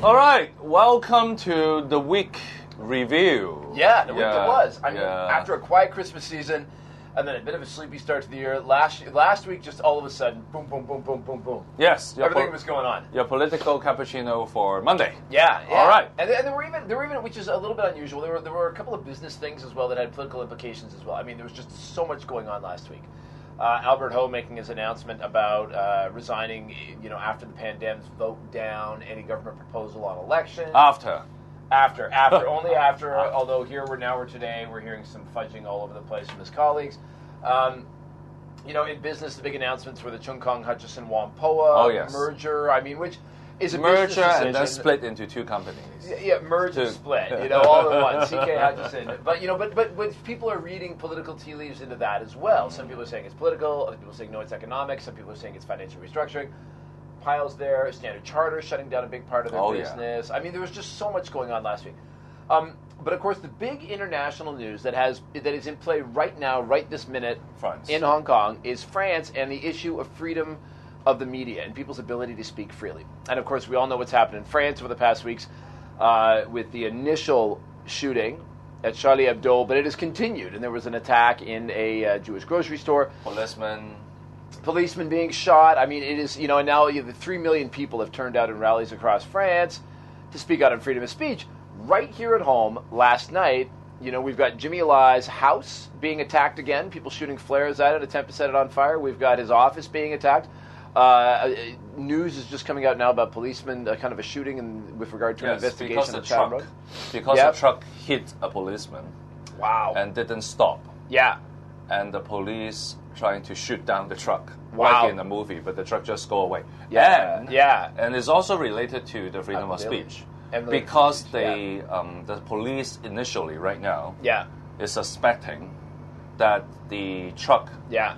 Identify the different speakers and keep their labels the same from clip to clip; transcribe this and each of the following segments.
Speaker 1: All right, welcome to the week review.
Speaker 2: Yeah, the week that was. I mean, after a quiet Christmas season, and then a bit of a sleepy start to the year, last week just all of a sudden, boom, boom, boom, boom, boom, boom.
Speaker 1: Yes.
Speaker 2: Everything was going on.
Speaker 1: Your political cappuccino for Monday.
Speaker 2: Yeah.
Speaker 1: All right.
Speaker 2: And there were even, which is a little bit unusual, there were a couple of business things as well that had political implications as well. I mean, there was just so much going on last week. Albert Ho making his announcement about resigning, after the pandemic, vote down any government proposal on election.
Speaker 1: After,
Speaker 2: only after. Although here we're today, we're hearing some fudging all over the place from his colleagues. In business, the big announcements were the Chung Kong Hutchison Whampoa merger. I mean, which is a
Speaker 1: merger and then split into two companies.
Speaker 2: Yeah, merge and split. All in one. CK Hutchison. But people are reading political tea leaves into that as well. Some people are saying it's political. Other people are saying no, it's economic. Some people are saying it's financial restructuring. Piles there. Standard Charter shutting down a big part of their business. Yeah. I mean, there was just so much going on last week. But of course, the big international news that is in play right now, right this minute, in Hong Kong, is France and the issue of freedom of the media and people's ability to speak freely. And of course, we all know what's happened in France over the past weeks with the initial shooting at Charlie Hebdo, but it has continued. And there was an attack in a Jewish grocery store. Policemen being shot. I mean, it is, and now the 3 million people have turned out in rallies across France to speak out on freedom of speech. Right here at home, last night, we've got Jimmy Lai's house being attacked again, people shooting flares at it, attempt to set it on fire. We've got his office being attacked. News is just coming out now about policemen, kind of a shooting with regard to an investigation on Chatham Road.
Speaker 1: Because a truck hit a policeman.
Speaker 2: Wow.
Speaker 1: And didn't stop.
Speaker 2: Yeah.
Speaker 1: And the police trying to shoot down the truck.
Speaker 2: Wow.
Speaker 1: Like in the movie, but the truck just go away.
Speaker 2: Yeah.
Speaker 1: And it's also related to the freedom of speech. Because the police initially, right now, is suspecting that the truck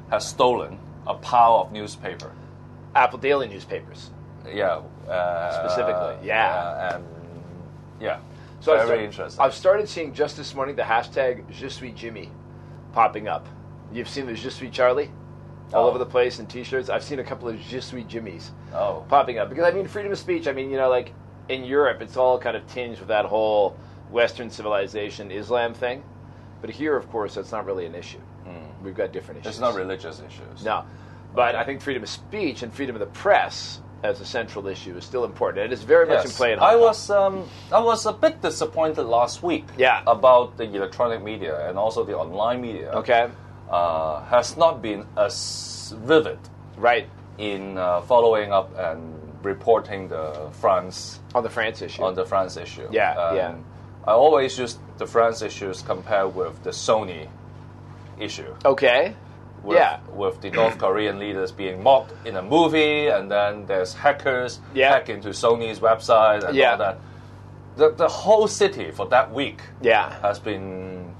Speaker 1: has stolen a pile of newspaper.
Speaker 2: Apple Daily newspapers.
Speaker 1: Yeah.
Speaker 2: Specifically.
Speaker 1: So very interesting.
Speaker 2: I've started seeing just this morning the hashtag Je suis Jimmy popping up. You've seen the Je suis Charlie all over the place in T-shirts. I've seen a couple of Je suis Jimmys popping up. Because, freedom of speech, in Europe, it's all kind of tinged with that whole Western civilization Islam thing. But here, of course, that's not really an issue. We've got different issues.
Speaker 1: It's not religious issues.
Speaker 2: No. But I think freedom of speech and freedom of the press as a central issue is still important. It is very much in play in Hong Kong.
Speaker 1: I was a bit disappointed last week about the electronic media and also the online media.
Speaker 2: Okay.
Speaker 1: Has not been as vivid in following up and reporting the France
Speaker 2: issue.
Speaker 1: On the France issue.
Speaker 2: Yeah.
Speaker 1: I always use the France issues compared with the Sony issue.
Speaker 2: Okay.
Speaker 1: With the North Korean leaders being mocked in a movie, and then there's hackers hack into Sony's website and all that. The whole city for that week has been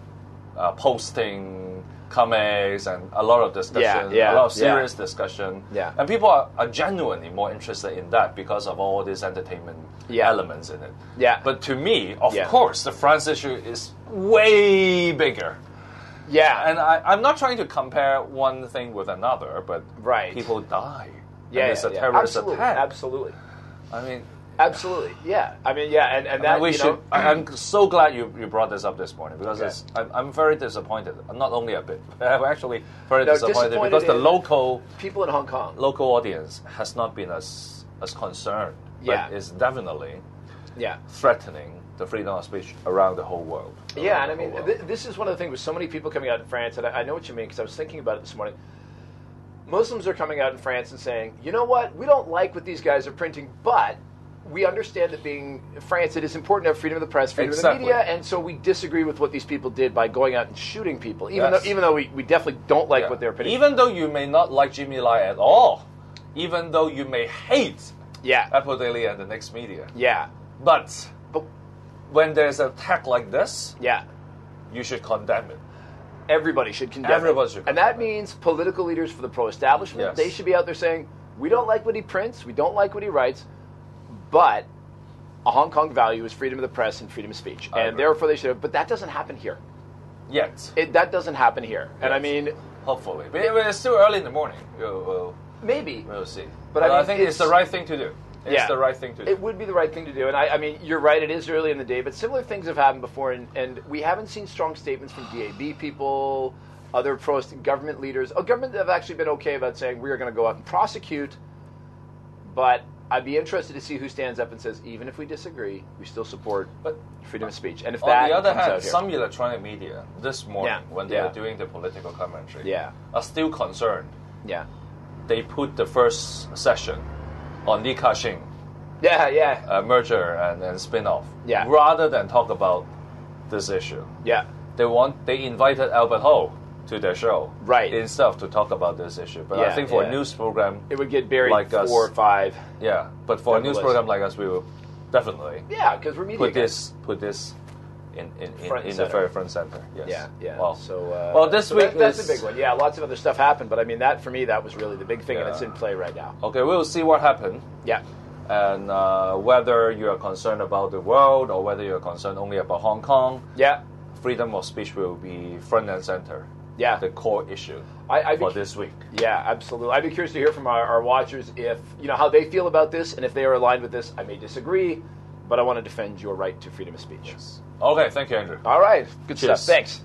Speaker 1: posting comics and a lot of discussion, a lot of serious discussion. Yeah. And people are genuinely more interested in that because of all these entertainment elements in it.
Speaker 2: Yeah.
Speaker 1: But to me, of course, the France issue is way bigger.
Speaker 2: Yeah.
Speaker 1: And I'm not trying to compare one thing with another, but people die. It's a terrorist attack.
Speaker 2: Absolutely.
Speaker 1: Absolutely,
Speaker 2: yeah. And that
Speaker 1: I'm so glad you brought this up this morning because I'm very disappointed. Not only a bit, I'm actually very disappointed because the local
Speaker 2: people in Hong Kong,
Speaker 1: local audience has not been as concerned. But is definitely threatening the freedom of speech around the whole world.
Speaker 2: This is one of the things with so many people coming out in France, and I know what you mean because I was thinking about it this morning. Muslims are coming out in France and saying, you know what, we don't like what these guys are printing, but we understand that being France, it is important to have freedom of the press, freedom of the media, and so we disagree with what these people did by going out and shooting people, even though we definitely don't like what they're putting.
Speaker 1: Even though you may not like Jimmy Lai at all, even though you may hate Apple Daily and the next media.
Speaker 2: Yeah.
Speaker 1: But when there's an attack like this, you should condemn it.
Speaker 2: Everybody should condemn it. And that means political leaders for the pro-establishment, they should be out there saying, we don't like what he prints, we don't like what he writes, but a Hong Kong value is freedom of the press and freedom of speech. And therefore they should, but that doesn't happen here.
Speaker 1: Yet.
Speaker 2: That doesn't happen here. And
Speaker 1: hopefully. But it's still early in the morning.
Speaker 2: Maybe.
Speaker 1: We'll see.
Speaker 2: But
Speaker 1: I think it's the right thing to do. It's the right thing to do.
Speaker 2: It would be the right thing to do. And I mean, you're right, it is early in the day, but similar things have happened before, and we haven't seen strong statements from DAB people, other government leaders. Government have actually been okay about saying we are going to go out and prosecute, but I'd be interested to see who stands up and says, even if we disagree, we still support freedom of speech. And if
Speaker 1: on the other hand, some electronic media this morning, when they are doing the political commentary, are still concerned.
Speaker 2: Yeah.
Speaker 1: They put the first session on Li Ka-shing merger and spin-off, rather than talk about this issue.
Speaker 2: Yeah.
Speaker 1: They invited Albert Ho to their show,
Speaker 2: right,
Speaker 1: instead of to talk about this issue. But I think for a news program,
Speaker 2: it would get buried
Speaker 1: like
Speaker 2: 4 or 5.
Speaker 1: Yeah, but for a news program like us, we will definitely
Speaker 2: because we're media
Speaker 1: put this in the very front center. Yes.
Speaker 2: Yeah.
Speaker 1: Wow.
Speaker 2: So
Speaker 1: this week
Speaker 2: that's a big one. Yeah, lots of other stuff happened, but I mean that for me that was really the big thing, and it's in play right now.
Speaker 1: Okay, we'll see what happened.
Speaker 2: Yeah.
Speaker 1: And whether you are concerned about the world or whether you are concerned only about Hong Kong.
Speaker 2: Yeah.
Speaker 1: Freedom of speech will be front and center.
Speaker 2: Yeah.
Speaker 1: The core issue for this week.
Speaker 2: Yeah, absolutely. I'd be curious to hear from our watchers if, how they feel about this, and if they are aligned with this. I may disagree, but I want to defend your right to freedom of speech.
Speaker 1: Yes. Okay, thank you, Andrew.
Speaker 2: All right. Good
Speaker 1: Cheers.
Speaker 2: stuff. Thanks.